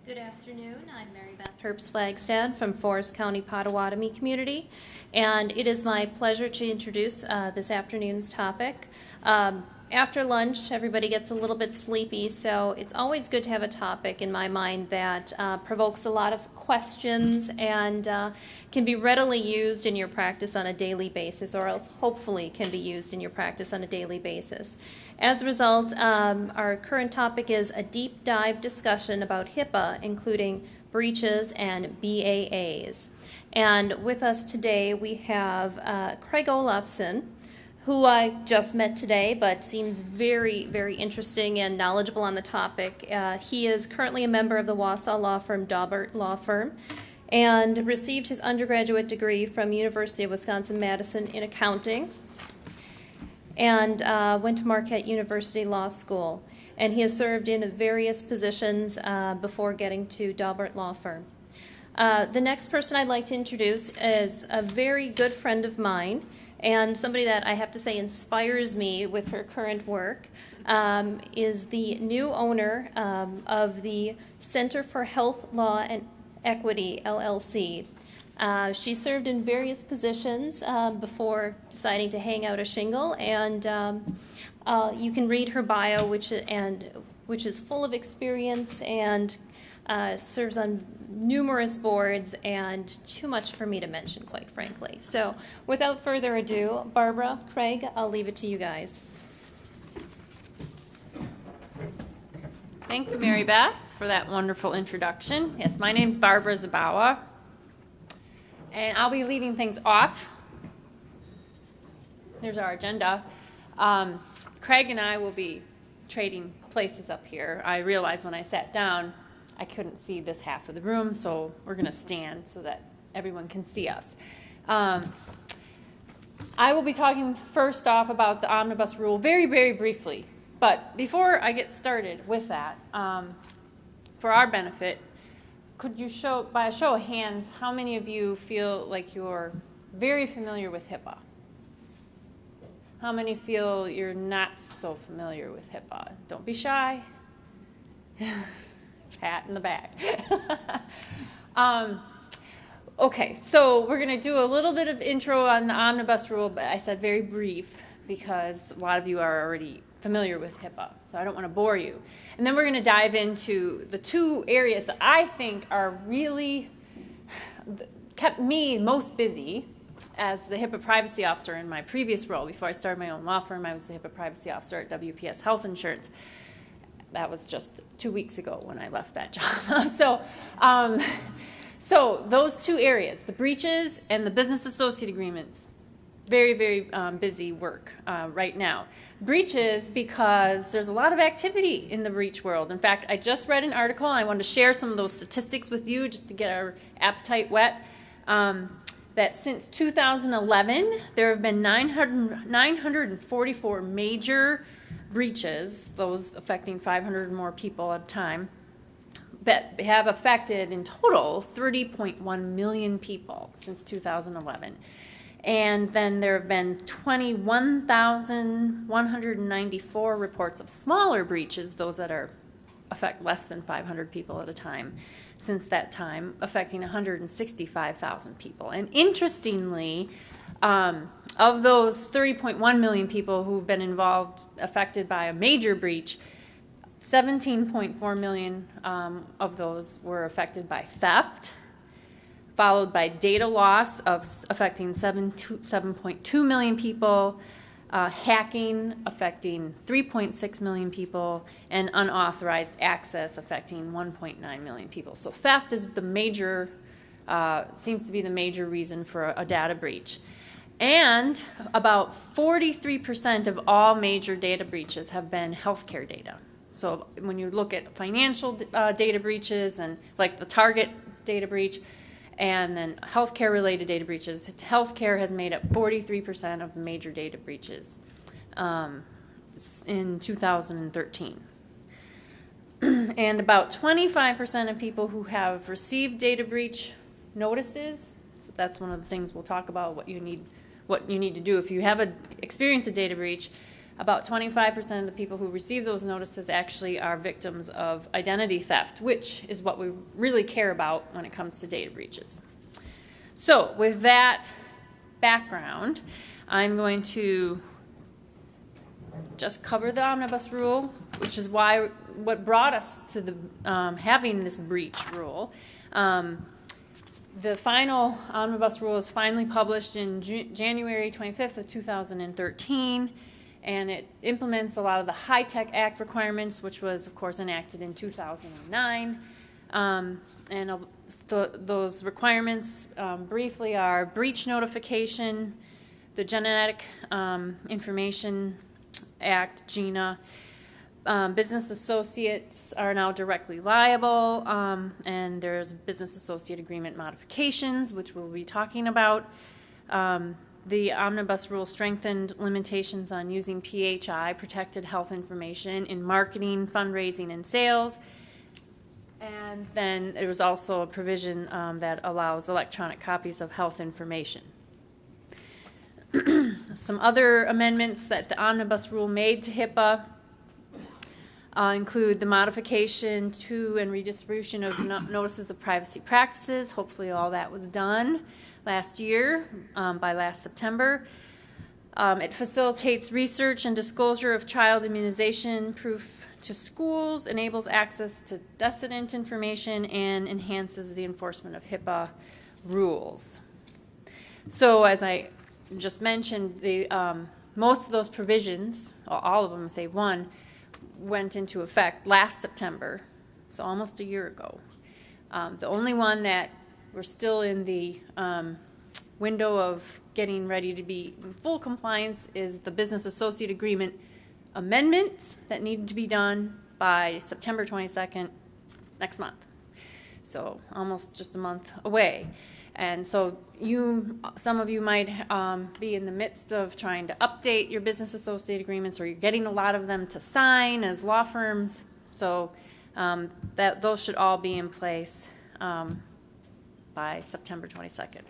Good afternoon. I'm Mary Beth Herbst Flagstad from Forest County Potawatomi Community, and it is my pleasure to introduce this afternoon's topic. After lunch, everybody gets a little bit sleepy, so it's always good to have a topic in my mind that provokes a lot of questions and can be readily used in your practice on a daily basis, or else hopefully can be used in your practice on a daily basis. As a result, our current topic is a deep dive discussion about HIPAA, including breaches and BAAs. And with us today we have Craig Olafson, who I just met today, but seems very, very interesting and knowledgeable on the topic. He is currently a member of the Wausau law firm Daubert Law Firm, and received his undergraduate degree from University of Wisconsin-Madison in accounting, and went to Marquette University Law School. And he has served in various positions before getting to Daubert Law Firm. The next person I'd like to introduce is a very good friend of mine, and somebody that I have to say inspires me with her current work, is the new owner of the Center for Health Law and Equity, LLC. She served in various positions before deciding to hang out a shingle, and you can read her bio, which is full of experience and serves on numerous boards, and too much for me to mention, quite frankly. So without further ado, Barbara, Craig, I'll leave it to you guys. Thank you, Mary Beth, for that wonderful introduction. Yes, my name's Barbara Zabawa, and I'll be leading things off. There's our agenda. Craig and I will be trading places up here. I realized when I sat down I couldn't see this half of the room, so we're going to stand so that everyone can see us. I will be talking first off about the Omnibus Rule very, very briefly. But before I get started with that, for our benefit, could you show, by a show of hands, how many of you feel like you're very familiar with HIPAA? How many feel you're not so familiar with HIPAA? Don't be shy. Pat in the back. Okay, so we're going to do a little bit of intro on the Omnibus Rule, but I said very brief because a lot of you are already familiar with HIPAA, so I don't want to bore you. And then we're going to dive into the two areas that I think are really kept me most busy as the HIPAA privacy officer in my previous role. Before I started my own law firm, I was the HIPAA privacy officer at WPS Health Insurance. That was just 2 weeks ago when I left that job. So those two areas, the breaches and the business associate agreements, very, very busy work right now. Breaches because there's a lot of activity in the breach world. In fact, I just read an article, and I wanted to share some of those statistics with you just to get our appetite whet, that since 2011, there have been 944 major breaches, those affecting 500 or more people at a time, that have affected in total 30.1 million people since 2011. And then there have been 21,194 reports of smaller breaches, those that affect less than 500 people at a time, since that time, affecting 165,000 people. And interestingly, of those 30.1 million people who've been affected by a major breach, 17.4 million of those were affected by theft, followed by data loss affecting 7.2 million people, hacking affecting 3.6 million people, and unauthorized access affecting 1.9 million people. So theft is the major, seems to be the major reason for a data breach. And about 43% of all major data breaches have been healthcare data. So when you look at financial data breaches and like the Target data breach and then healthcare related data breaches, healthcare has made up 43% of major data breaches in 2013. And about 25% of people who have received data breach notices, so that's one of the things we'll talk about, what you need to do if you have experienced a data breach. about 25% of the people who receive those notices actually are victims of identity theft, which is what we really care about when it comes to data breaches. So with that background, I'm going to just cover the Omnibus Rule, which is what brought us to the having this breach rule. The final Omnibus Rule is finally published in January 25th of 2013, and it implements a lot of the HITECH Act requirements, which was, of course, enacted in 2009. Those requirements briefly are breach notification, the Genetic Information Act, GINA. Business associates are now directly liable, and there's business associate agreement modifications, which we'll be talking about. The Omnibus Rule strengthened limitations on using PHI, protected health information, in marketing, fundraising, and sales. And then there was also a provision that allows electronic copies of health information. Some other amendments that the Omnibus Rule made to HIPAA include the modification to and redistribution of notices of privacy practices. Hopefully all that was done last year, by last September. It facilitates research and disclosure of child immunization proof to schools, enables access to decedent information, and enhances the enforcement of HIPAA rules. So as I just mentioned, most of those provisions, all of them save one, went into effect last September, so almost a year ago. The only one that we're still in the window of getting ready to be in full compliance is the Business Associate Agreement amendments that need to be done by September 22nd next month. So almost just a month away. And so some of you might be in the midst of trying to update your business associate agreements, or you're getting a lot of them to sign as law firms. So those should all be in place by September 22nd.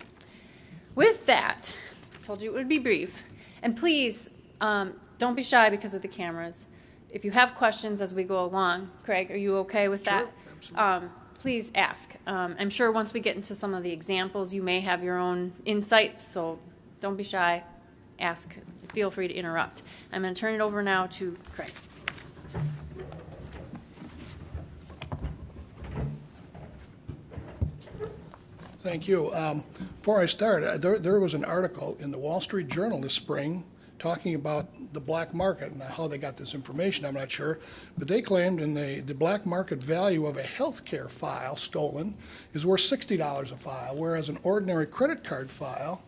With that, I told you it would be brief. And please, don't be shy because of the cameras. If you have questions as we go along, Craig, are you okay with that? Sure, absolutely. Please ask. I'm sure once we get into some of the examples, you may have your own insights, so don't be shy. Ask. Feel free to interrupt. I'm going to turn it over now to Craig. Thank you. Before I start, there was an article in the Wall Street Journal this spring talking about the black market and how they got this information. I'm not sure, but they claimed in the black market value of a healthcare file stolen is worth $60 a file, whereas an ordinary credit card file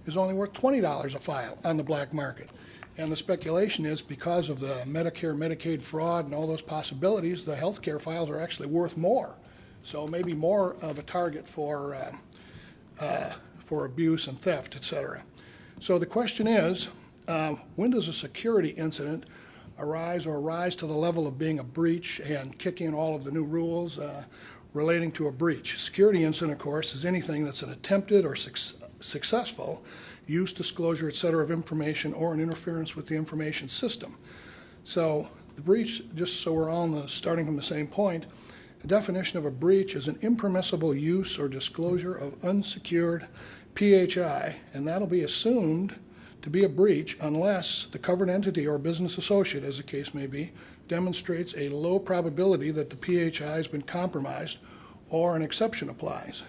is only worth $20 a file on the black market. And the speculation is because of the Medicare, Medicaid fraud and all those possibilities, the healthcare files are actually worth more. So maybe more of a target for abuse and theft, et cetera. So the question is, when does a security incident rise to the level of being a breach and kick in all of the new rules relating to a breach? Security incident, of course, is anything that's an attempted or successful use, disclosure, et cetera, of information or an interference with the information system. So the breach, just so we're all starting from the same point, the definition of a breach is an impermissible use or disclosure of unsecured PHI, and that'll be assumed to be a breach unless the covered entity or business associate, as the case may be, demonstrates a low probability that the PHI has been compromised or an exception applies.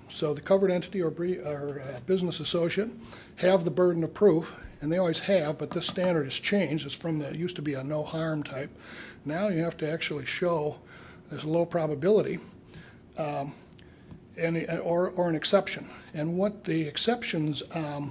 So the covered entity or business associate have the burden of proof, and they always have, but this standard has changed. It's from it used to be a no harm type. Now you have to actually show there's a low probability or an exception. And what the exceptions, let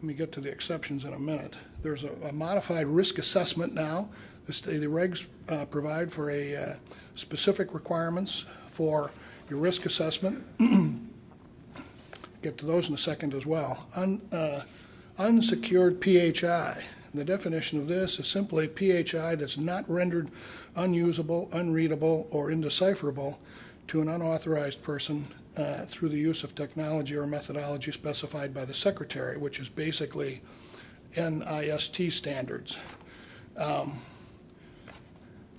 me get to the exceptions in a minute. There's a modified risk assessment now. The regs provide for a specific requirements for your risk assessment. Get to those in a second as well. Unsecured PHI. And the definition of this is simply PHI that's not rendered unusable, unreadable, or indecipherable to an unauthorized person through the use of technology or methodology specified by the Secretary, which is basically NIST standards.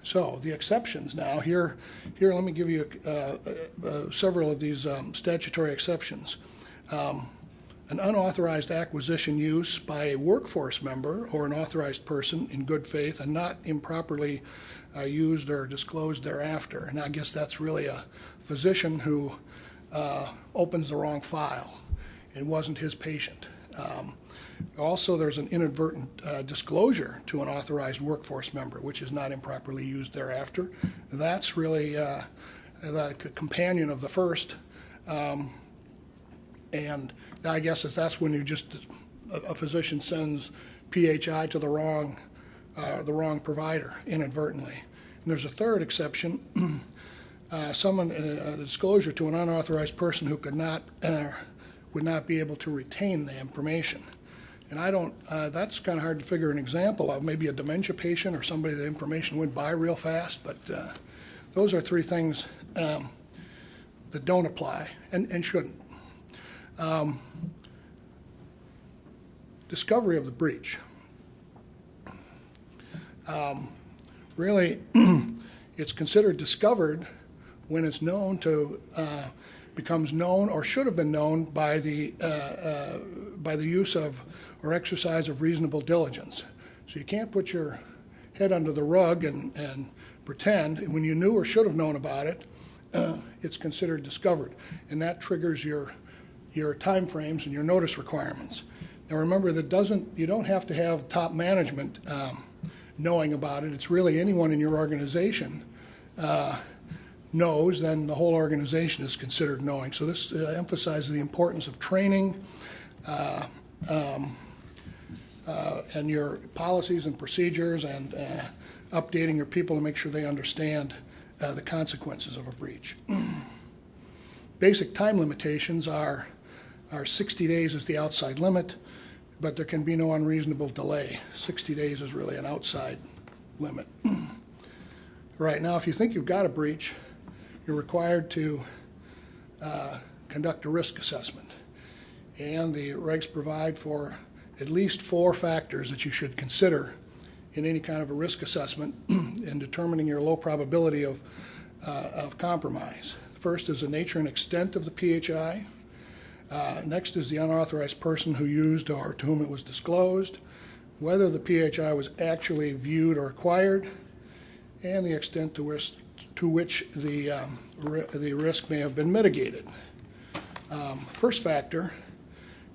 So the exceptions now, here let me give you several of these statutory exceptions. An unauthorized acquisition use by a workforce member or an authorized person in good faith and not improperly used or disclosed thereafter. And I guess that's really a physician who opens the wrong file. It wasn't his patient. Also, there's an inadvertent disclosure to an authorized workforce member, which is not improperly used thereafter. That's really the companion of the first. And I guess that's when you just, a physician sends PHI to the wrong provider inadvertently. And there's a third exception, a disclosure to an unauthorized person who would not be able to retain the information. And that's kind of hard to figure an example of, maybe a dementia patient or somebody the information went by real fast, but those are three things that don't apply and shouldn't. Discovery of the breach. Really, it's considered discovered when it's known to, becomes known or should have been known by the use of or exercise of reasonable diligence. So you can't put your head under the rug and pretend. When you knew or should have known about it, it's considered discovered. And that triggers your time frames and your notice requirements. Now remember, you don't have to have top management knowing about it. It's really anyone in your organization knows, then the whole organization is considered knowing. So this emphasizes the importance of training and your policies and procedures and updating your people to make sure they understand the consequences of a breach. Basic time limitations are 60 days is the outside limit, but there can be no unreasonable delay. 60 days is really an outside limit. Right now, if you think you've got a breach, you're required to conduct a risk assessment. And the regs provide for at least 4 factors that you should consider in any kind of a risk assessment in determining your low probability of compromise. First is the nature and extent of the PHI. Next is the unauthorized person who used or to whom it was disclosed, whether the PHI was actually viewed or acquired, and the extent to which the risk may have been mitigated. First factor,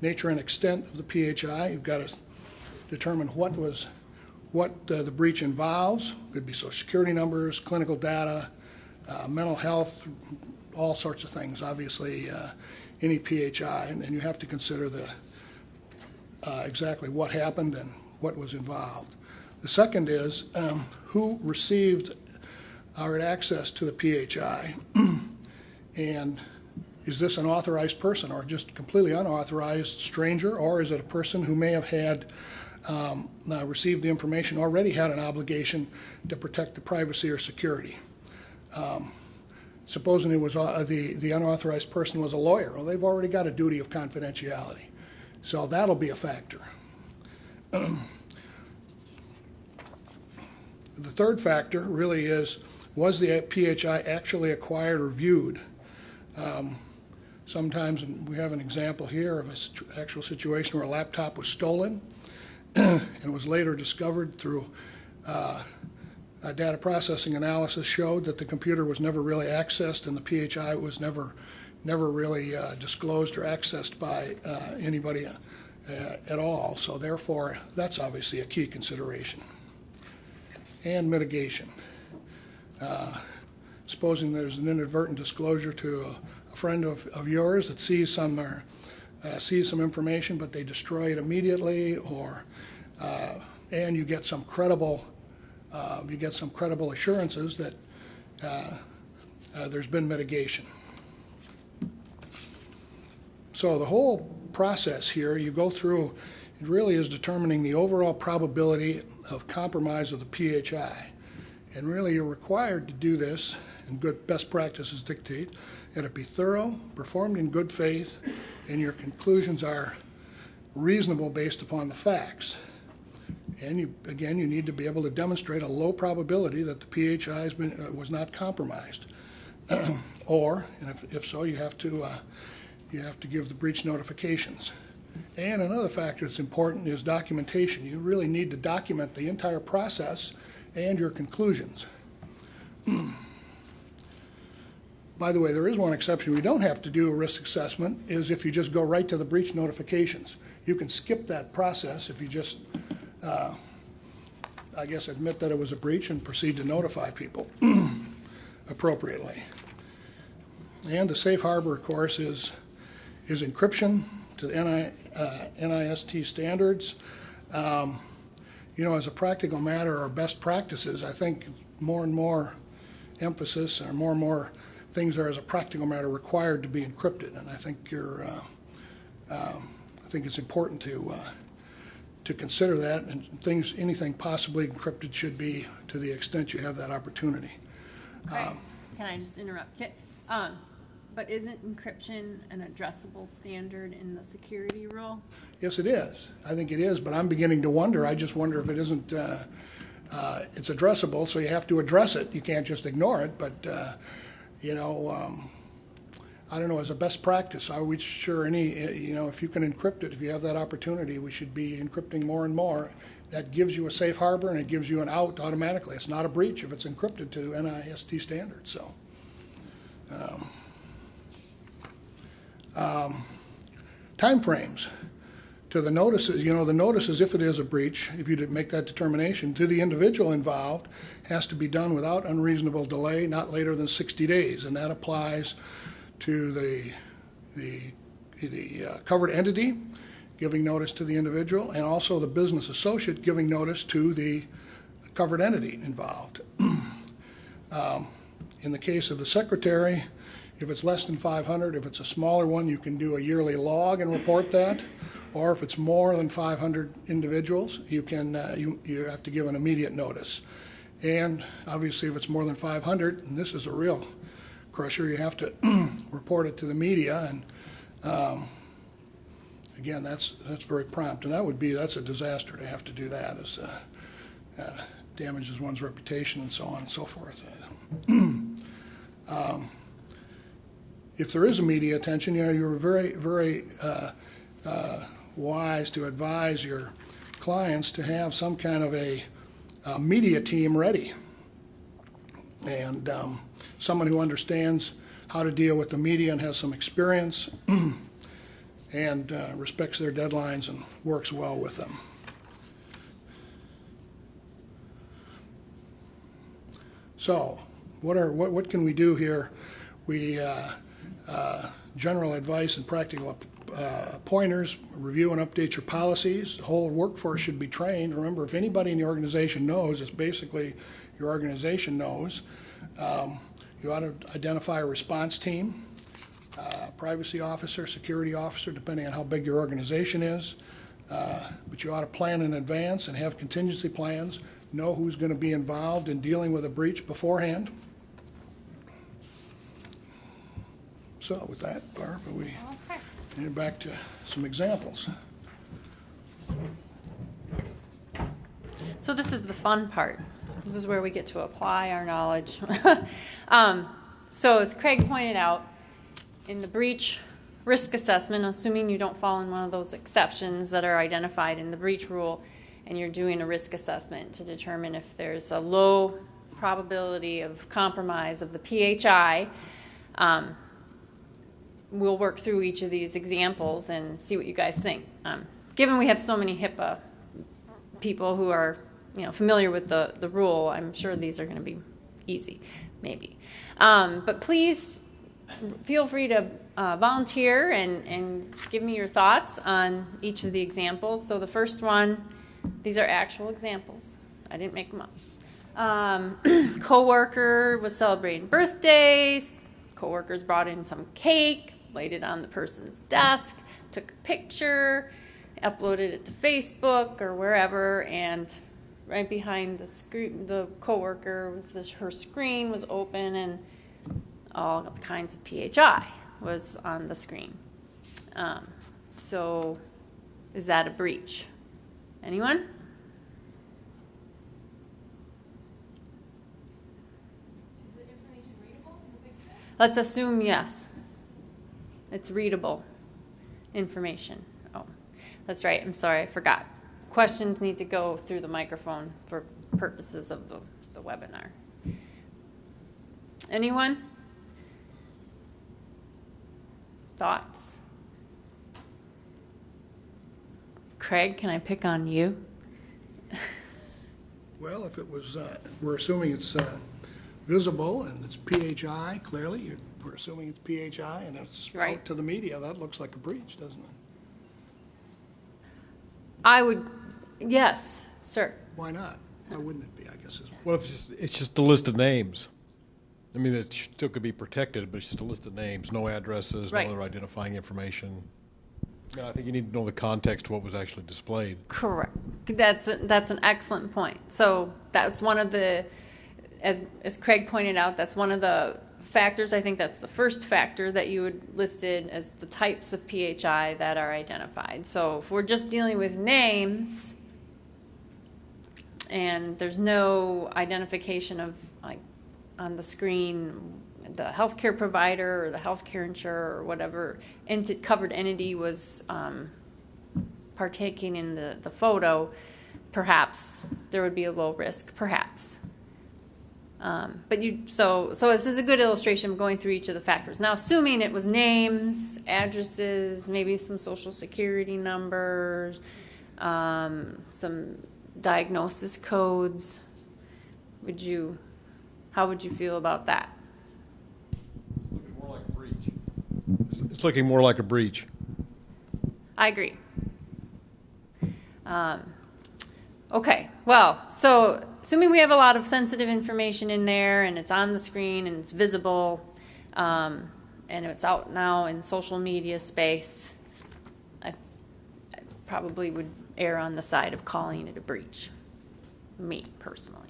nature and extent of the PHI. You've got to determine what the breach involves. Could be social security numbers, clinical data, mental health, all sorts of things. Obviously, any PHI, and you have to consider exactly what happened and what was involved. The second is who received or had access to the PHI, and is this an authorized person or just completely unauthorized stranger, or is it a person who may have had received the information, already had an obligation to protect the privacy or security? Supposing it was the unauthorized person was a lawyer, well, they've already got a duty of confidentiality, so that'll be a factor. The third factor really is, was the PHI actually acquired or viewed? Sometimes, and we have an example here of an actual situation where a laptop was stolen and was later discovered through data processing analysis showed that the computer was never really accessed and the PHI was never really disclosed or accessed by anybody at all. So therefore, that's obviously a key consideration. And mitigation. Supposing there's an inadvertent disclosure to a friend of yours that sees some information, but they destroy it immediately, or and you get some credible assurances that there's been mitigation. So the whole process here, you go through, it really is determining the overall probability of compromise of the PHI. And really you're required to do this, and good best practices dictate that it be thorough, performed in good faith, and your conclusions are reasonable based upon the facts. And you need to be able to demonstrate a low probability that the PHI was not compromised. Or, and if so, you have to give the breach notifications. And another factor that's important is documentation. You really need to document the entire process and your conclusions. By the way, there is one exception. We don't have to do a risk assessment, is if you just go right to the breach notifications. You can skip that process if you just, I guess, admit that it was a breach and proceed to notify people appropriately. And the safe harbor, of course, is encryption to the NIST standards. As a practical matter, or best practices, I think more and more emphasis, or more and more things are, as a practical matter, required to be encrypted. And I think I think it's important to consider that, and anything possibly encrypted should be, to the extent you have that opportunity. Can I just interrupt? But isn't encryption an addressable standard in the security rule? Yes, it is. I think it is, but I'm beginning to wonder. I just wonder if it isn't. It's addressable, so you have to address it. You can't just ignore it. But I don't know. As a best practice, are we sure if you can encrypt it, if you have that opportunity, we should be encrypting more and more. That gives you a safe harbor and it gives you an out automatically. It's not a breach if it's encrypted to NIST standards. So. Time frames to the notices. The notices, if it is a breach, if you did make that determination, to the individual involved, has to be done without unreasonable delay, not later than 60 days, and that applies to the covered entity giving notice to the individual, and also the business associate giving notice to the covered entity involved. In the case of the secretary, if it's less than 500, if it's a smaller one, you can do a yearly log and report that. Or if it's more than 500 individuals, you can you have to give an immediate notice. And obviously, if it's more than 500, and this is a real crusher, you have to report it to the media. And again, that's very prompt, and that's a disaster to have to do that. As damages one's reputation and so on and so forth. If there is a media attention, you're very, very wise to advise your clients to have some kind of a media team ready, and someone who understands how to deal with the media and has some experience and respects their deadlines and works well with them. So, what can we do here? We general advice and practical pointers: review and update your policies. The whole workforce should be trained. Remember, if anybody in the organization knows, it's basically your organization knows. You ought to identify a response team, privacy officer, security officer, depending on how big your organization is. But you ought to plan in advance and have contingency plans. Know who's going to be involved in dealing with a breach beforehand. So with that, Barb, we get back to some examples. So this is the fun part. This is where we get to apply our knowledge. So as Craig pointed out, in the breach risk assessment, assuming you don't fall in one of those exceptions that are identified in the breach rule, and you're doing a risk assessment to determine if there's a low probability of compromise of the PHI, we'll work through each of these examples and see what you guys think. Given we have so many HIPAA people who are familiar with the rule, I'm sure these are going to be easy, maybe. But please feel free to volunteer and give me your thoughts on each of the examples. So the first one, these are actual examples. I didn't make them up. Coworker was celebrating birthdays. Coworkers brought in some cake, laid it on the person's desk, took a picture, uploaded it to Facebook or wherever, and right behind the screen, the coworker was her screen was open, and all kinds of PHI was on the screen. So is that a breach? Anyone? Is the information readable in the picture? Let's assume yes. It's readable information. Oh, that's right. I'm sorry, I forgot. Questions need to go through the microphone for purposes of the webinar. Anyone? Thoughts? Craig, can I pick on you? Well, if it was, we're assuming it's visible and it's PHI, clearly, we're assuming it's PHI and it's Right. out to the media, that looks like a breach, doesn't it? I would, yes, sir. Why not? Why wouldn't it be, I guess, is Well, if it's just a list of names. I mean, it still could be protected, but it's just a list of names, no addresses, no Right. other identifying information. No, I think you need to know the context of what was actually displayed. Correct. That's an excellent point. So that's one of the, as Craig pointed out, that's one of the factors. I think that's the first factor that you would listed as the types of PHI that are identified. So if we're just dealing with names and there's no identification of, like, on the screen, the healthcare provider or the healthcare insurer or whatever covered entity was partaking in the photo, perhaps there would be a low risk, perhaps. So this is a good illustration of going through each of the factors. Now, assuming it was names, addresses, maybe some social security numbers, some diagnosis codes, how would you feel about that? Looking more like a breach. It's looking more like a breach. I agree. Okay, well, so assuming we have a lot of sensitive information in there and it's on the screen and it's visible, and it's out now in social media space, I probably would err on the side of calling it a breach, me personally.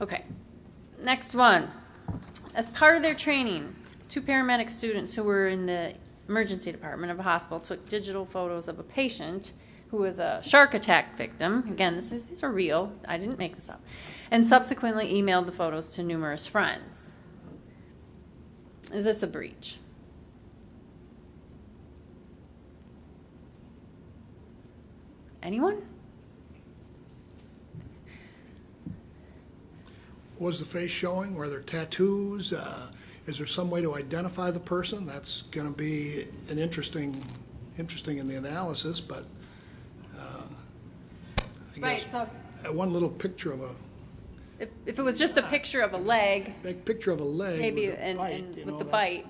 Okay, next one. As part of their training, 2 paramedic students who were in the emergency department of a hospital took digital photos of a patient who was a shark attack victim. Again, these are real. I didn't make this up. And subsequently emailed the photos to numerous friends. Is this a breach? Anyone? Was the face showing? Were there tattoos? Is there some way to identify the person? That's going to be an interesting in the analysis, but I Right, guess so one little picture of if it was just a picture of a leg, big picture of a leg maybe, with a and bite, you with know, the that- bite,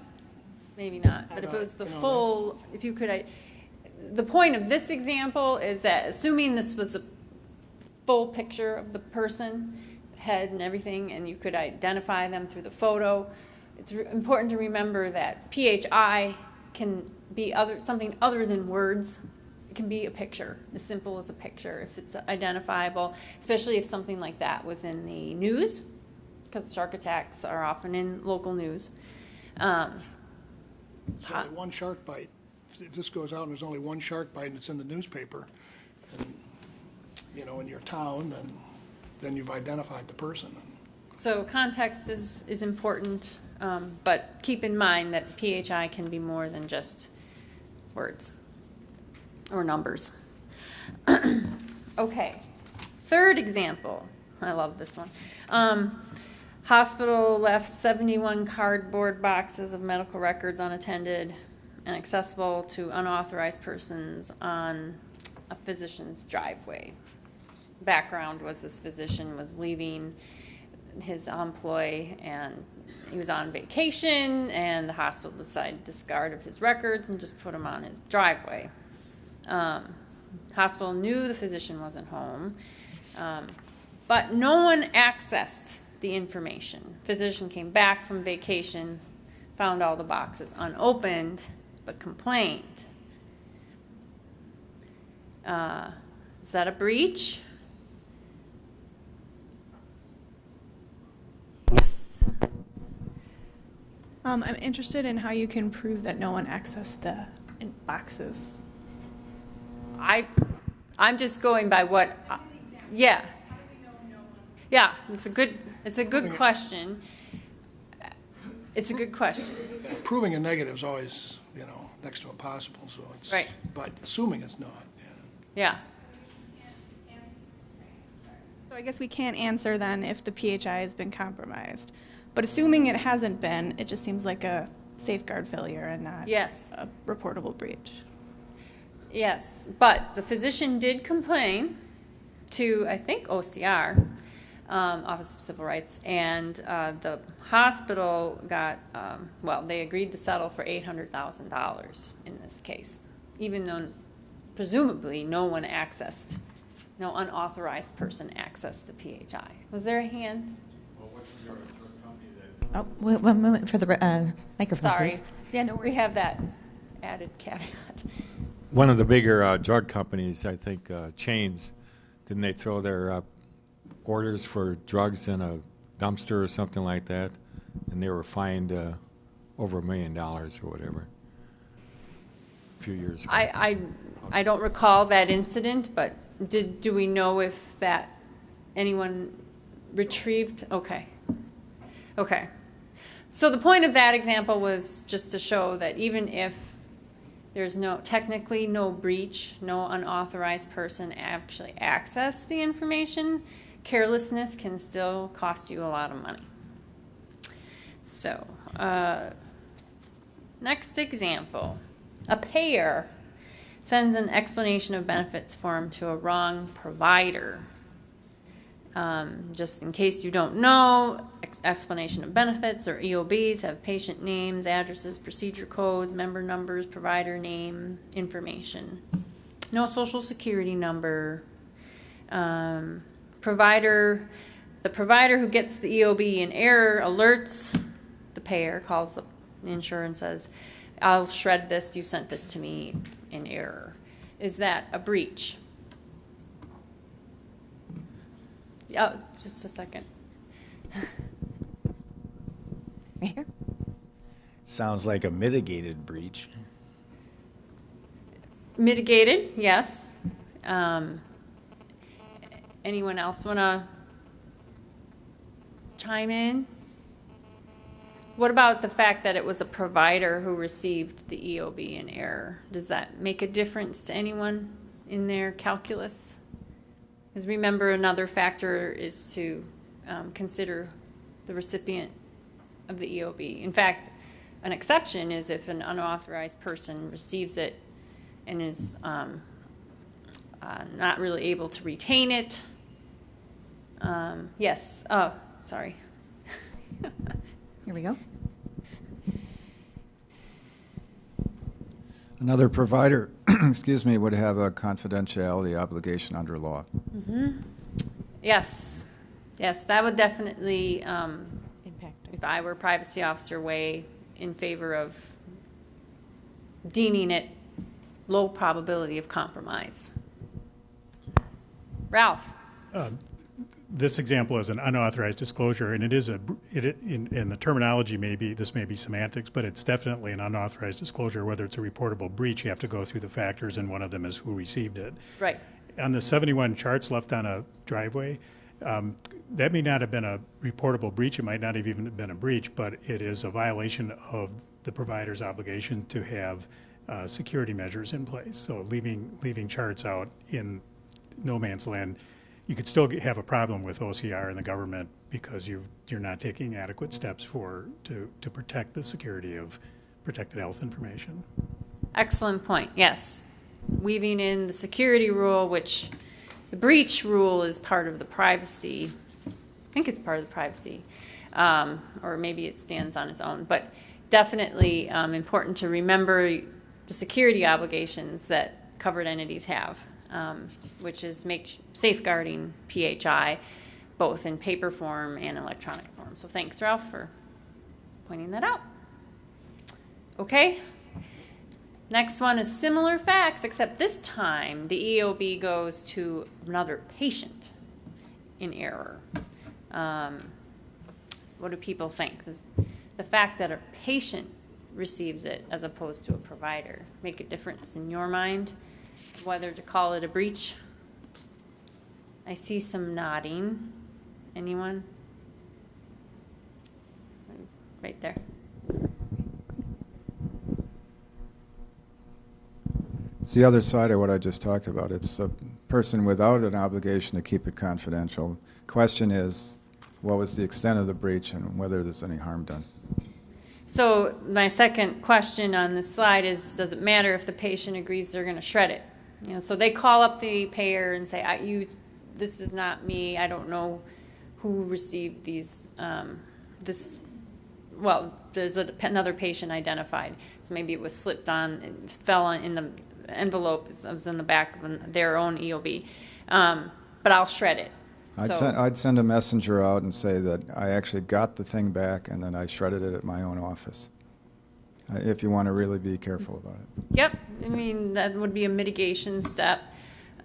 maybe not. But if it was the You know, full, if you could, the point of this example is that assuming this was a full picture of the person, head and everything, and you could identify them through the photo, it's important to remember that PHI can be something other than words. It can be a picture, as simple as a picture, if it's identifiable, especially if something like that was in the news, because shark attacks are often in local news. There's only one shark bite. If this goes out and there's only one shark bite and it's in the newspaper, and, you know, in your town, then you've identified the person. So context is important, but keep in mind that PHI can be more than just words or numbers. Okay, third example. I love this one. Hospital left 71 cardboard boxes of medical records unattended and accessible to unauthorized persons on a physician's driveway. Background was this physician was leaving his employ and he was on vacation, and the hospital decided to discard of his records and just put them on his driveway. Hospital knew the physician wasn't home, but no one accessed the information. Physician came back from vacation, found all the boxes unopened, but complained. Is that a breach? Yes. I'm interested in how you can prove that no one accessed the boxes. I'm just going by what, yeah. Yeah, it's a good question. It's a good question. Proving a negative is always, next to impossible, so it's. Right. But assuming it's not, Yeah. So I guess we can't answer then if the PHI has been compromised. But assuming it hasn't been, it just seems like a safeguard failure and not Yes. a reportable breach. Yes, but the physician did complain to, I think, OCR, Office of Civil Rights, and the hospital got, they agreed to settle for $800,000 in this case, even though presumably no unauthorized person accessed the PHI. Was there a hand? Oh, one moment for the microphone, Sorry. please. Yeah, no, we have that added caveat. One of the bigger drug companies, I think, chains, didn't they throw their orders for drugs in a dumpster or something like that? And they were fined over $1 million or whatever a few years ago. I don't recall that incident, but do we know if that anyone retrieved? Okay. So the point of that example was just to show that even if there's technically no breach, no unauthorized person actually accessed the information, carelessness can still cost you a lot of money. So, next example. A payer sends an explanation of benefits form to a wrong provider. Just in case you don't know, explanation of benefits or EOBs have patient names, addresses, procedure codes, member numbers, provider name, information. No social security number. The provider who gets the EOB in error alerts the payer, calls the insurer and says, I'll shred this, you sent this to me in error. Is that a breach? Oh, just a second. Right here. Sounds like a mitigated breach. Mitigated, yes. Anyone else want to chime in? What about the fact that it was a provider who received the EOB in error? Does that make a difference to anyone in their calculus? Because remember, another factor is to consider the recipient of the EOB. In fact, an exception is if an unauthorized person receives it and is not really able to retain it. Yes. Oh, sorry. Here we go. Another provider, excuse me, would have a confidentiality obligation under law. Mm-hmm. Yes, that would definitely, Impact. if I were a privacy officer, weigh in favor of deeming it low probability of compromise. Ralph. This example is an unauthorized disclosure, and it is in the terminology this may be semantics, but it's definitely an unauthorized disclosure. Whether it's a reportable breach, you have to go through the factors, and one of them is who received it. Right. On the 71 charts left on a driveway, that may not have been a reportable breach. It might not have even been a breach, but it is a violation of the provider's obligation to have security measures in place. So leaving charts out in no man's land, you could still have a problem with OCR and the government because you're not taking adequate steps to protect the security of protected health information. Excellent point. Yes. Weaving in the security rule, which the breach rule is part of the privacy. I think it's part of the privacy, or maybe it stands on its own. But definitely important to remember the security obligations that covered entities have. Which is safeguarding PHI, both in paper form and electronic form. So thanks, Ralph, for pointing that out. Okay. Next one is similar facts, except this time the EOB goes to another patient in error. What do people think? the fact that a patient receives it as opposed to a provider make a difference in your mind, whether to call it a breach? I see some nodding. Anyone? Right there. It's the other side of what I just talked about. It's a person without an obligation to keep it confidential. Question is, what was the extent of the breach and whether there's any harm done? So my second question on this slide is, does it matter if the patient agrees they're going to shred it? You know, so they call up the payer and say, this is not me. I don't know who received these. There's another patient identified. So maybe it was slipped on, it fell in the envelope. It was in the back of their own EOB. But I'll shred it. I'd send a messenger out and say that I actually got the thing back and then I shredded it at my own office, if you want to really be careful about it. Yep. I mean, that would be a mitigation step.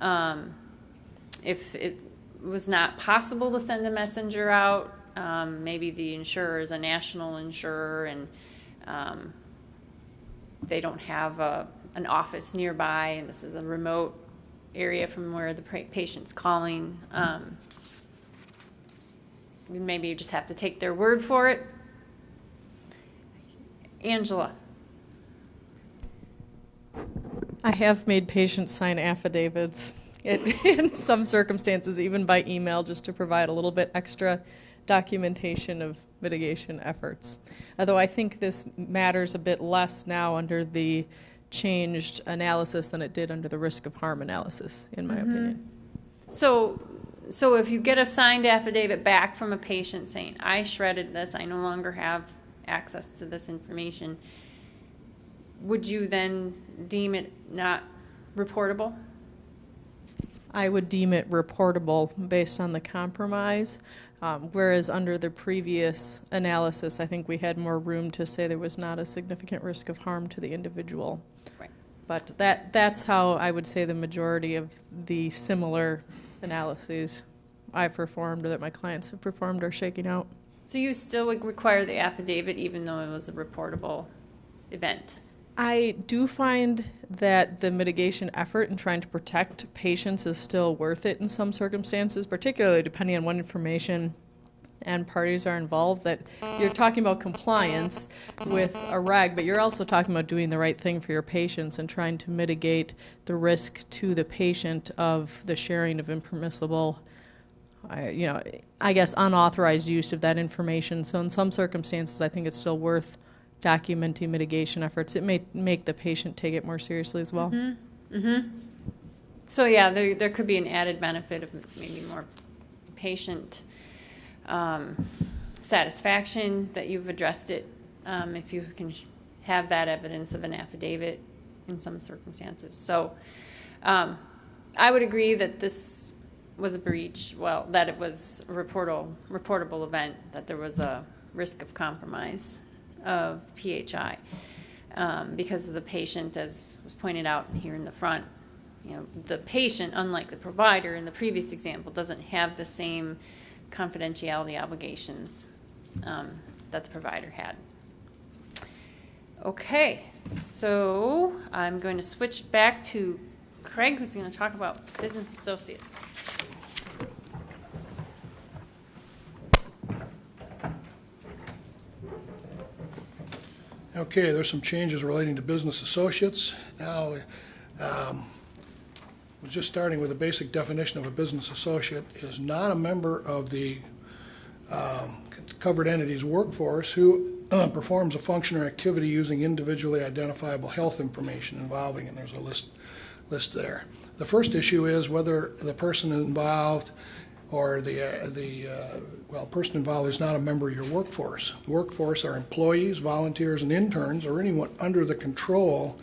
If it was not possible to send a messenger out, maybe the insurer is a national insurer and they don't have an office nearby and this is a remote area from where the patient's calling. Maybe you just have to take their word for it. Angela. I have made patients sign affidavits in some circumstances, even by email, just to provide a little bit extra documentation of mitigation efforts. Although I think this matters a bit less now under the changed analysis than it did under the risk of harm analysis, in my opinion. So if you get a signed affidavit back from a patient saying, I shredded this, I no longer have access to this information, would you then deem it not reportable? I would deem it reportable based on the compromise, whereas under the previous analysis, I think we had more room to say there was not a significant risk of harm to the individual. Right. But that's how I would say the majority of the similar analyses I've performed or that my clients have performed are shaking out. So you still would require the affidavit even though it was a reportable event? I do find that the mitigation effort in trying to protect patients is still worth it in some circumstances, particularly depending on what information and parties are involved. That you're talking about compliance with a reg, but you're also talking about doing the right thing for your patients and trying to mitigate the risk to the patient of the sharing of impermissible, I guess unauthorized use of that information. So in some circumstances, I think it's still worth documenting mitigation efforts. It may make the patient take it more seriously as well. So yeah, there could be an added benefit of maybe more patient satisfaction that you've addressed it, if you can have that evidence of an affidavit in some circumstances. So I would agree that this was a breach, that it was a reportable event, that there was a risk of compromise of PHI because of the patient, as was pointed out here in the front. The patient, unlike the provider in the previous example, doesn't have the same confidentiality obligations that the provider had. Okay, so I'm going to switch back to Craig, who's going to talk about business associates. Okay, there's some changes relating to business associates. Now, just starting with a basic definition of a business associate is not a member of the covered entity's workforce who performs a function or activity using individually identifiable health information involving, and there's a list there. The first issue is whether the person involved or the person involved is not a member of your workforce. The workforce are employees, volunteers, and interns, or anyone under the control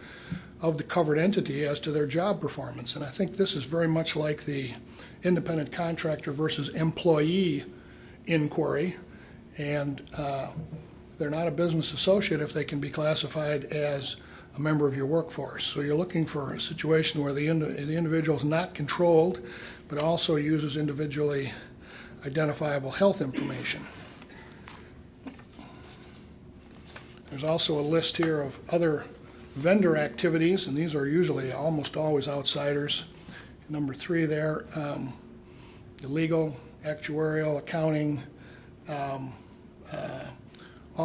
of the covered entity as to their job performance. And I think this is very much like the independent contractor versus employee inquiry. And they're not a business associate if they can be classified as a member of your workforce. So you're looking for a situation where the individual is not controlled, but also uses individually identifiable health information. There's also a list here of other vendor activities, and these are usually almost always outsiders. Number 3 there, the legal, actuarial, accounting, all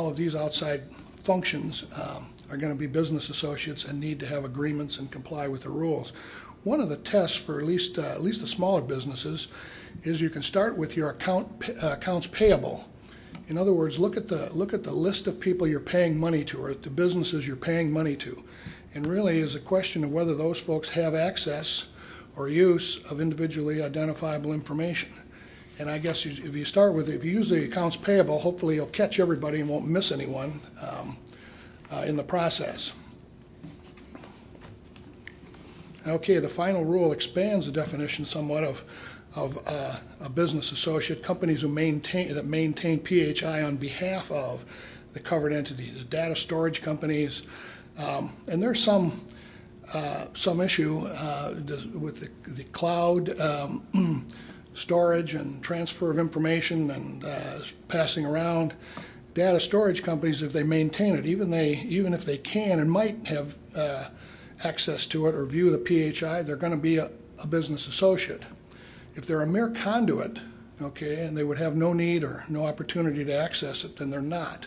of these outside functions are going to be business associates and need to have agreements and comply with the rules. One of the tests for at least the smaller businesses is you can start with your accounts payable. In other words, look at the list of people you're paying money to, or the businesses you're paying money to, and really is a question of whether those folks have access or use of individually identifiable information. And I guess if you start with, if you use the accounts payable, hopefully you'll catch everybody and won't miss anyone in the process. Okay, the final rule expands the definition somewhat of a business associate, companies who maintain PHI on behalf of the covered entity, the data storage companies, and there's some issue with the cloud storage and transfer of information and passing around. Data storage companies, if they maintain it, even if they can and might have access to it or view the PHI, they're going to be a business associate. If they're a mere conduit, okay, and they would have no need or no opportunity to access it, then they're not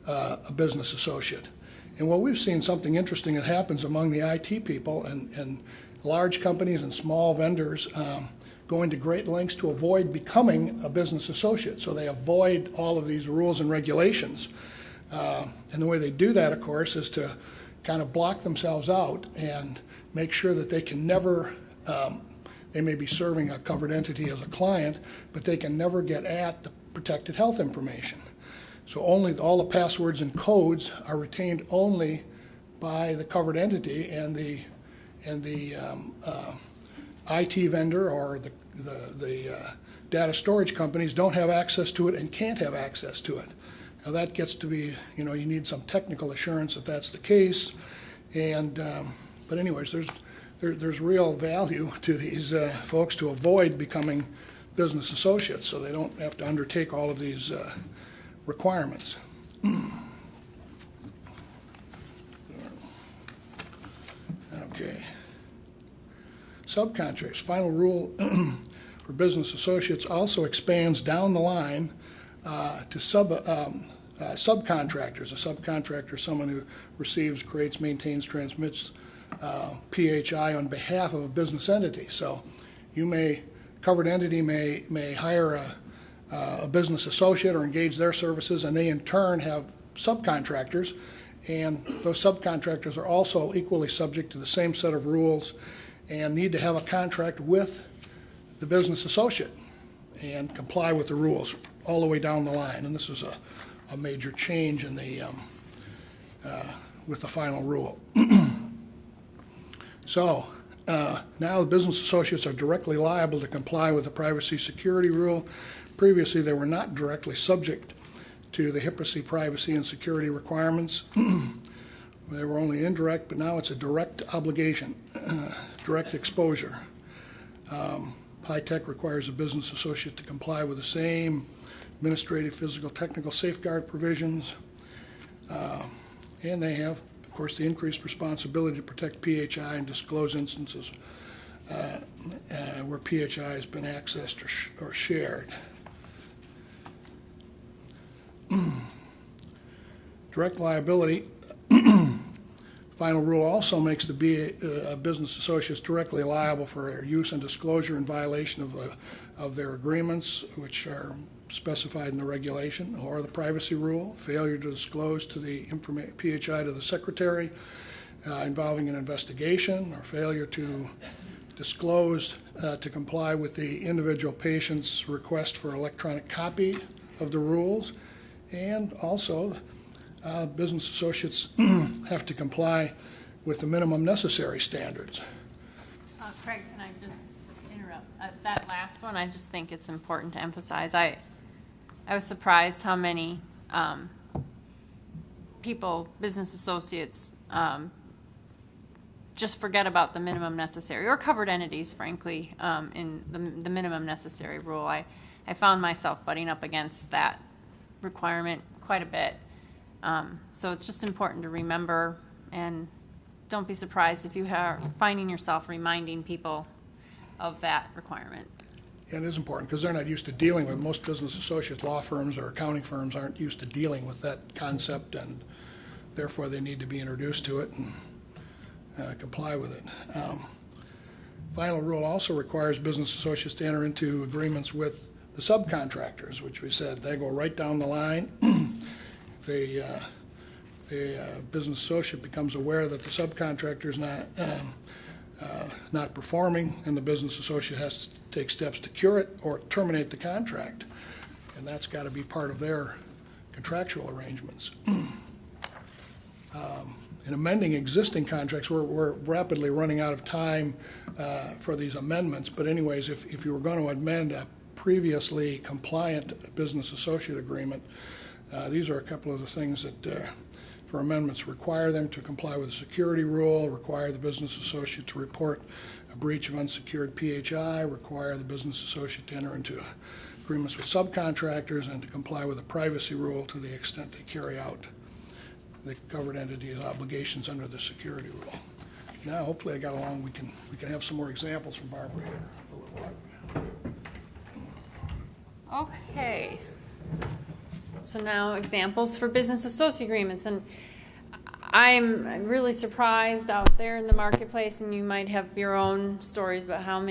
a business associate. And what we've seen, something interesting that happens among the IT people and large companies and small vendors going to great lengths to avoid becoming a business associate. So they avoid all of these rules and regulations. And the way they do that, of course, is to kind of block themselves out and make sure that they can never, they may be serving a covered entity as a client, but they can never get at the protected health information. So only all the passwords and codes are retained only by the covered entity, and the IT vendor or the data storage companies don't have access to it and can't have access to it. Now that gets to be, you need some technical assurance that that's the case, and but anyways, there's real value to these folks to avoid becoming business associates, so they don't have to undertake all of these requirements. Okay. Subcontracts. Final rule for business associates also expands down the line to subcontractors. A subcontractor is someone who receives, creates, maintains, transmits PHI on behalf of a business entity. So covered entity may hire a business associate or engage their services, and they in turn have subcontractors, and those subcontractors are also equally subject to the same set of rules and need to have a contract with the business associate and comply with the rules all the way down the line. And this is a major change in the with the final rule. So now the business associates are directly liable to comply with the privacy security rule. Previously, they were not directly subject to the HIPAA privacy and security requirements. They were only indirect, but now it's a direct obligation, direct exposure. High-tech requires a business associate to comply with the same administrative, physical, technical safeguard provisions. And they have, of course, the increased responsibility to protect PHI and disclose instances where PHI has been accessed or shared. Direct liability. Final rule also makes the business associates directly liable for use and disclosure in violation of their agreements, which are specified in the regulation, or the privacy rule, failure to disclose to the PHI to the secretary involving an investigation, or failure to disclose to comply with the individual patient's request for electronic copy of the rules. And also, business associates have to comply with the minimum necessary standards. Craig, can I just interrupt? That last one, I just think it's important to emphasize. I was surprised how many people, business associates, just forget about the minimum necessary, or covered entities, frankly, in the minimum necessary rule. I found myself butting up against that requirement quite a bit. So it's just important to remember, and don't be surprised if you are finding yourself reminding people of that requirement. Yeah, it is important because they're not used to dealing with, most business associates, law firms or accounting firms aren't used to dealing with that concept, and therefore they need to be introduced to it and comply with it. Final rule also requires business associates to enter into agreements with the subcontractors, which we said they go right down the line. If the business associate becomes aware that the subcontractor is not performing, and the business associate has to take steps to cure it or terminate the contract, and that's got to be part of their contractual arrangements. In amending existing contracts, we're rapidly running out of time for these amendments, but anyways, if you were going to amend a previously compliant business associate agreement, these are a couple of the things that for amendments require them to comply with the security rule, require the business associate to report a breach of unsecured PHI, require the business associate to enter into agreements with subcontractors, and to comply with the privacy rule to the extent they carry out the covered entity's obligations under the security rule. Now, hopefully I got along, we can have some more examples from Barbara here. Okay. So now examples for business associate agreements, and I'm really surprised out there in the marketplace, and you might have your own stories about how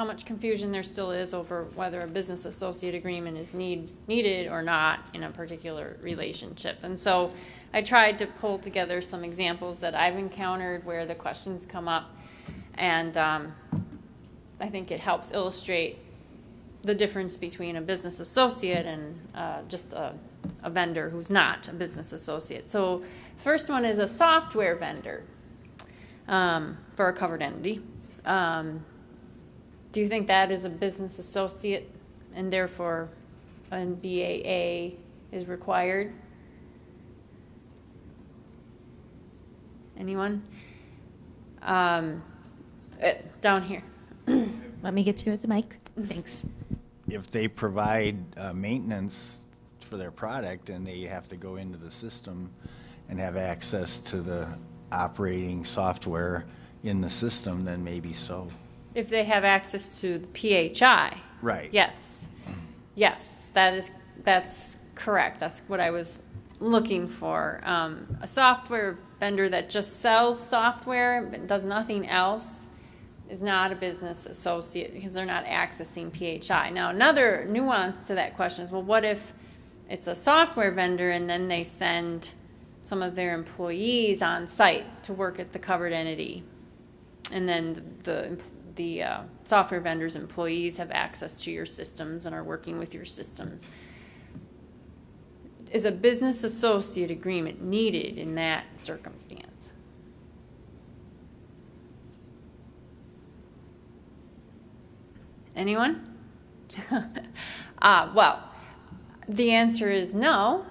much confusion there still is over whether a business associate agreement is needed or not in a particular relationship. And so I tried to pull together some examples that I've encountered where the questions come up, and I think it helps illustrate the difference between a business associate and just a vendor who's not a business associate. So first one is a software vendor for a covered entity. Do you think that is a business associate and therefore a BAA is required? Anyone? Down here. Let me get you at the mic. Thanks. If they provide maintenance for their product and they have to go into the system and have access to the operating software in the system, then maybe so. If they have access to the PHI. Right. Yes. Yes, that's correct. That's what I was looking for. A software vendor that just sells software but does nothing else is not a business associate because they're not accessing PHI. Now, another nuance to that question is, well, what if it's a software vendor and then they send some of their employees on site to work at the covered entity, and then the software vendor's employees have access to your systems and are working with your systems? Is a business associate agreement needed in that circumstance? Anyone? Well, the answer is no.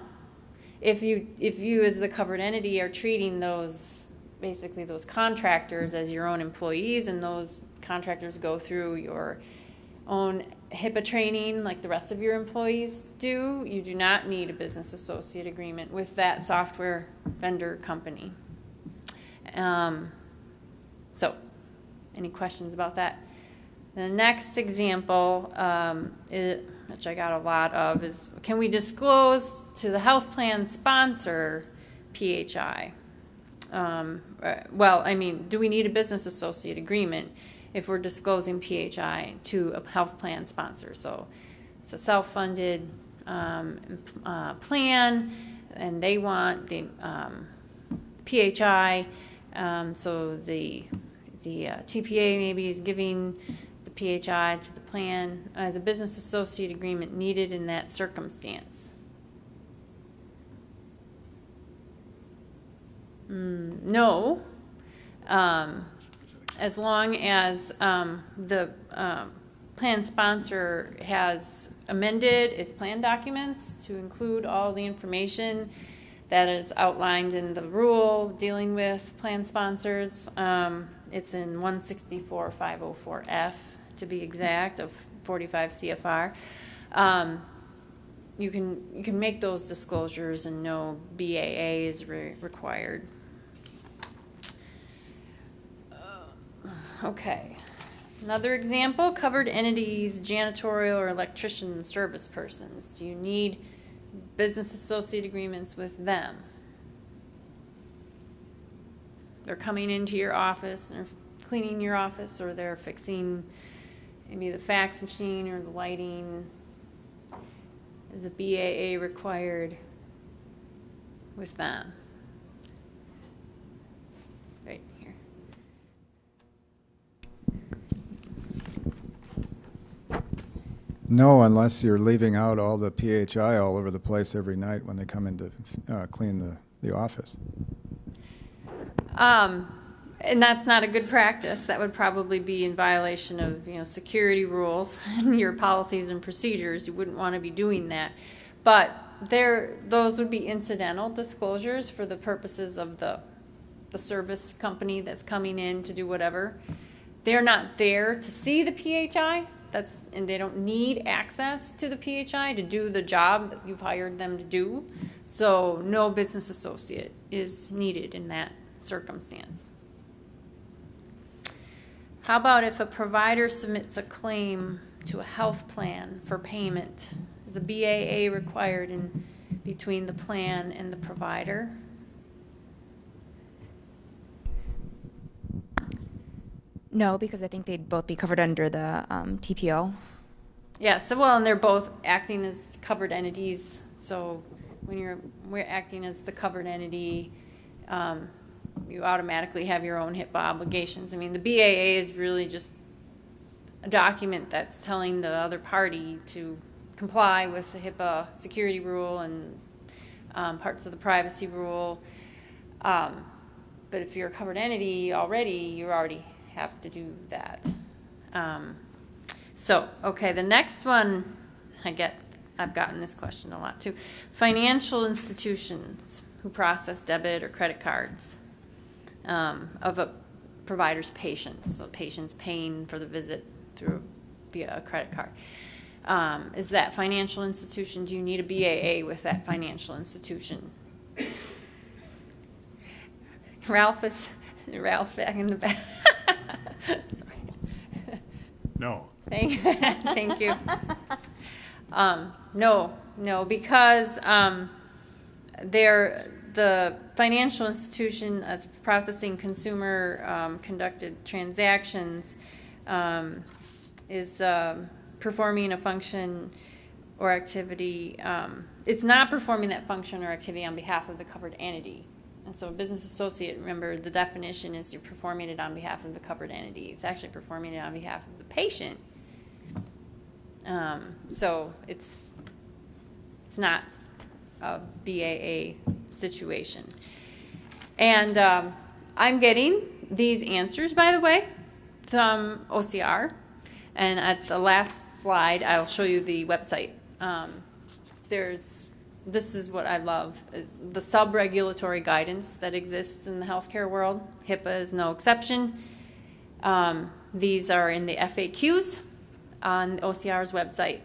If you as the covered entity are treating those, basically those contractors as your own employees, and those contractors go through your own HIPAA training like the rest of your employees do, you do not need a business associate agreement with that software vendor company. So, any questions about that? The next example, which I got a lot of, is can we disclose to the health plan sponsor PHI? Well, I mean, do we need a business associate agreement if we're disclosing PHI to a health plan sponsor? So it's a self-funded plan, and they want the PHI, so the TPA maybe is giving the PHI to the plan. As a business associate agreement needed in that circumstance? No. As long as the plan sponsor has amended its plan documents to include all the information that is outlined in the rule dealing with plan sponsors. It's in 164.504F to be exact of 45 CFR. you can make those disclosures and no BAA is required. Okay. Another example, covered entities, janitorial or electrician service persons. Do you need business associate agreements with them? They're coming into your office and cleaning your office, or they're fixing maybe the fax machine or the lighting. Is a BAA required with them? Right here. No, unless you're leaving out all the PHI all over the place every night when they come in to clean the office. And that's not a good practice. That would probably be in violation of, security rules and your policies and procedures. You wouldn't want to be doing that. But those would be incidental disclosures for the purposes of the service company that's coming in to do whatever. They're not there to see the PHI. And they don't need access to the PHI to do the job that you've hired them to do. So no business associate is needed in that circumstance. How about if a provider submits a claim to a health plan for payment? Is a BAA required in between the plan and the provider? No, because I think they'd both be covered under the TPO. Yeah, and they're both acting as covered entities. So when we're acting as the covered entity, you automatically have your own HIPAA obligations. I mean, the BAA is really just a document that's telling the other party to comply with the HIPAA security rule and parts of the privacy rule. But if you're a covered entity already, you already have to do that. The next one, I've gotten this question a lot too. Financial institutions who process debit or credit cards of a provider's patients. So patients paying for the visit via a credit card. Is that financial institution, do you need a BAA with that financial institution? Ralph back in the back. Sorry. No. Thank you. No, because the financial institution that's processing consumer conducted transactions is performing a function or activity. It's not performing that function or activity on behalf of the covered entity. And so a business associate, remember, the definition is you're performing it on behalf of the covered entity. It's actually performing it on behalf of the patient. So it's not a BAA situation. And I'm getting these answers, by the way, from OCR. And at the last slide, I'll show you the website. This is what I love, is the sub-regulatory guidance that exists in the healthcare world. HIPAA is no exception. These are in the FAQs on OCR's website.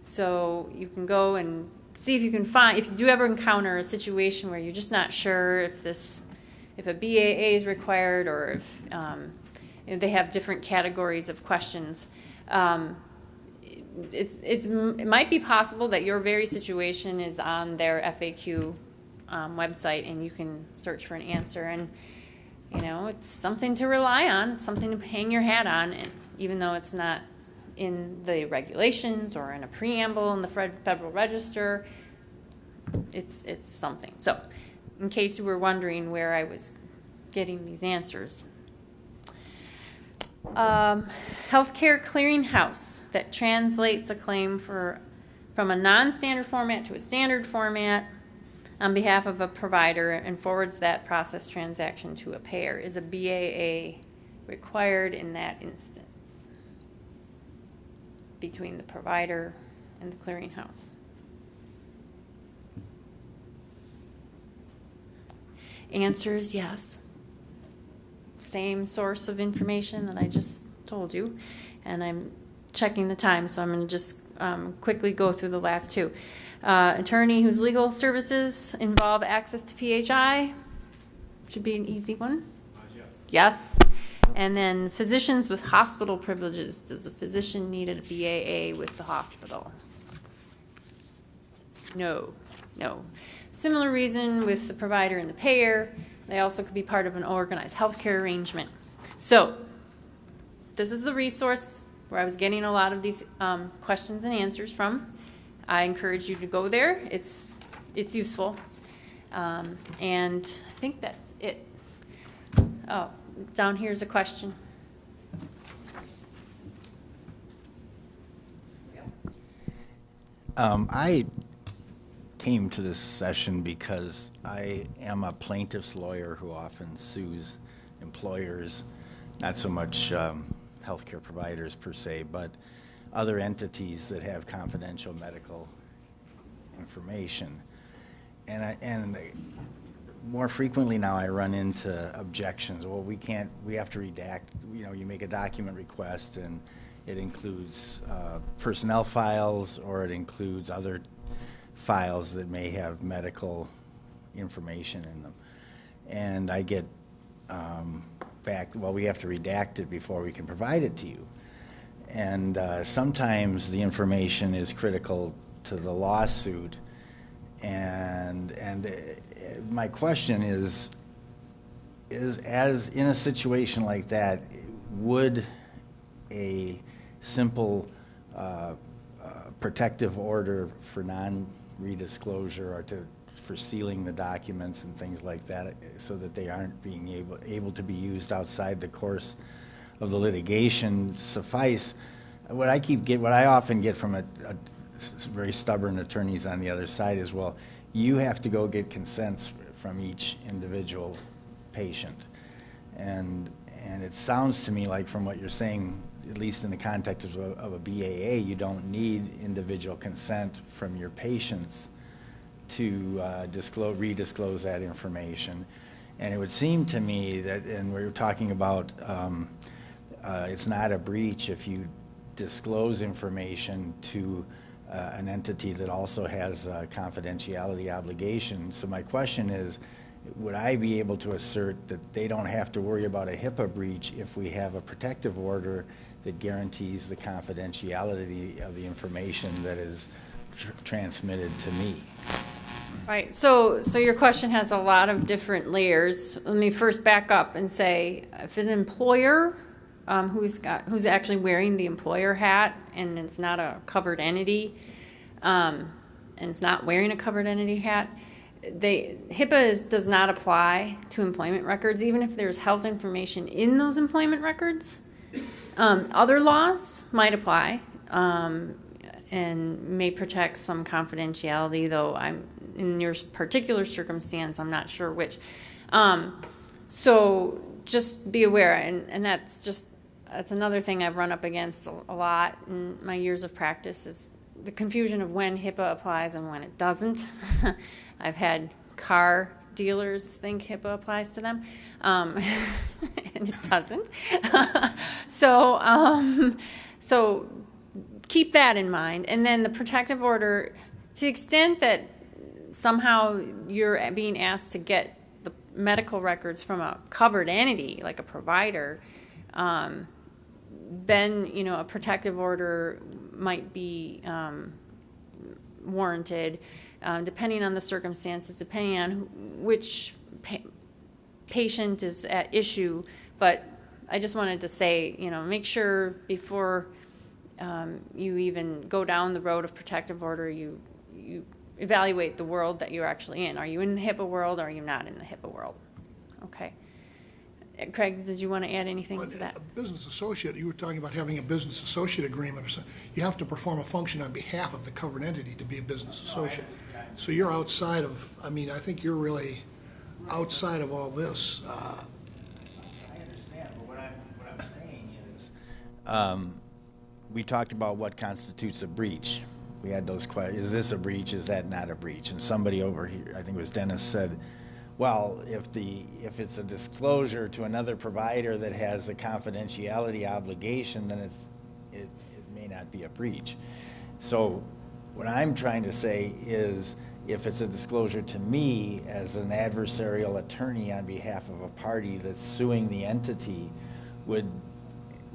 So you can go and see if you can find, if you do ever encounter a situation where you're just not sure if a BAA is required, or if they have different categories of questions. It might be possible that your very situation is on their FAQ website, and you can search for an answer. And it's something to rely on. It's something to hang your hat on, and even though it's not in the regulations or in a preamble in the Federal Register, it's something. So, in case you were wondering where I was getting these answers, healthcare clearinghouse that translates a claim from a non-standard format to a standard format on behalf of a provider and forwards that process transaction to a payer. Is a BAA required in that instance between the provider and the clearinghouse? Answer is yes. Same source of information that I just told you, and I'm checking the time, so I'm going to just quickly go through the last two. Attorney whose legal services involve access to PHI. Should be an easy one. Yes. And then physicians with hospital privileges. Does a physician need a BAA with the hospital? No. Similar reason with the provider and the payer. They also could be part of an organized healthcare arrangement. So this is the resource where I was getting a lot of these questions and answers from. I encourage you to go there. It's useful. And I think that's it. Oh, down here's a question. I came to this session because I am a plaintiff's lawyer who often sues employers, not so much healthcare providers per se, but other entities that have confidential medical information. And more frequently now I run into objections. Well, we have to redact, you make a document request and it includes personnel files or it includes other files that may have medical information in them. And I get back, well, we have to redact it before we can provide it to you. And sometimes the information is critical to the lawsuit. And my question is as in a situation like that, would a simple protective order for non-redisclosure or for sealing the documents and things like that so that they aren't being able to be used outside the course of the litigation suffice? What I often get from a very stubborn attorneys on the other side is, well, you have to go get consents from each individual patient. And it sounds to me like from what you're saying, at least in the context of a BAA, you don't need individual consent from your patients to redisclose that information. And it would seem to me that, and we were talking about, it's not a breach if you disclose information to an entity that also has a confidentiality obligation. So my question is, would I be able to assert that they don't have to worry about a HIPAA breach if we have a protective order that guarantees the confidentiality of the information that is transmitted to me? Right. So your question has a lot of different layers. Let me first back up and say, if an employer who's actually wearing the employer hat and it's not a covered entity, and it's not wearing a covered entity hat, HIPAA does not apply to employment records, even if there's health information in those employment records. Other laws might apply and may protect some confidentiality, though in your particular circumstance, I'm not sure which. So just be aware, and that's another thing I've run up against a lot in my years of practice is the confusion of when HIPAA applies and when it doesn't. I've had car dealers think HIPAA applies to them, and it doesn't. So keep that in mind. And then the protective order, to the extent that somehow you're being asked to get the medical records from a covered entity, like a provider, then a protective order might be warranted, depending on the circumstances, depending on which patient is at issue. But I just wanted to say, make sure before you even go down the road of protective order, you evaluate the world that you're actually in. Are you in the HIPAA world? Or are you not in the HIPAA world? Okay. Craig, did you want to add anything to that? A business associate, you were talking about having a business associate agreement or something. You have to perform a function on behalf of the covered entity to be a business associate. So you're outside of, I think you're really outside of all this. I understand, but what I'm saying is, we talked about what constitutes a breach. We had those questions. Is this a breach? Is that not a breach? And somebody over here, I think it was Dennis, said, well, if it's a disclosure to another provider that has a confidentiality obligation, then it may not be a breach. So What I'm trying to say is, if it's a disclosure to me as an adversarial attorney on behalf of a party that's suing the entity, would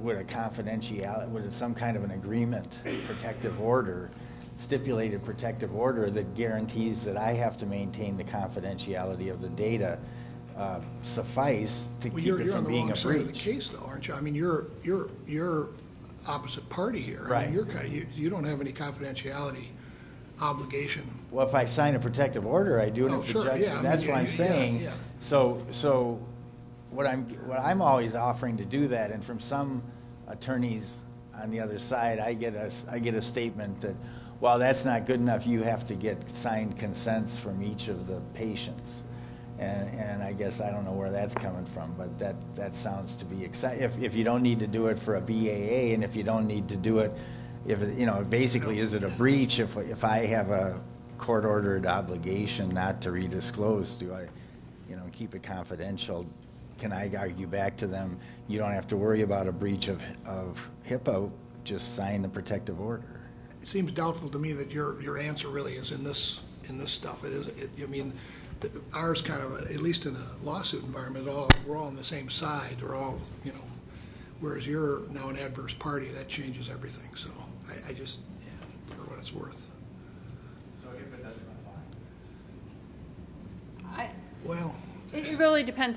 a confidentiality, would some kind of an agreement, protective order, stipulated protective order that guarantees that I have to maintain the confidentiality of the data suffice to Well, keep you're it on from the being wrong a side of the breach? case, though, aren't you? I mean, you're opposite party here. I Right. mean, you don't have any confidentiality obligation. Well, if I sign a protective order, I do it Oh, if the sure, judge, yeah, I that's mean, what I'm yeah, saying. yeah. So what I'm always offering to do that, and from some attorneys on the other side, I get a statement that, well, that's not good enough, you have to get signed consents from each of the patients. And I guess I don't know where that's coming from, but that sounds to be exciting. If you don't need to do it for a BAA, and if you don't need to do it, basically, is it a breach if I have a court-ordered obligation not to redisclose? Do I, keep it confidential? Can I argue back to them, you don't have to worry about a breach of HIPAA, just sign the protective order? It seems doubtful to me that your answer really is in this stuff. It is. I mean, ours kind of, at least in a lawsuit environment, we're all on the same side. We're all, whereas you're now an adverse party, that changes everything. So I just, for what it's worth. So HIPAA doesn't apply? Well. It really depends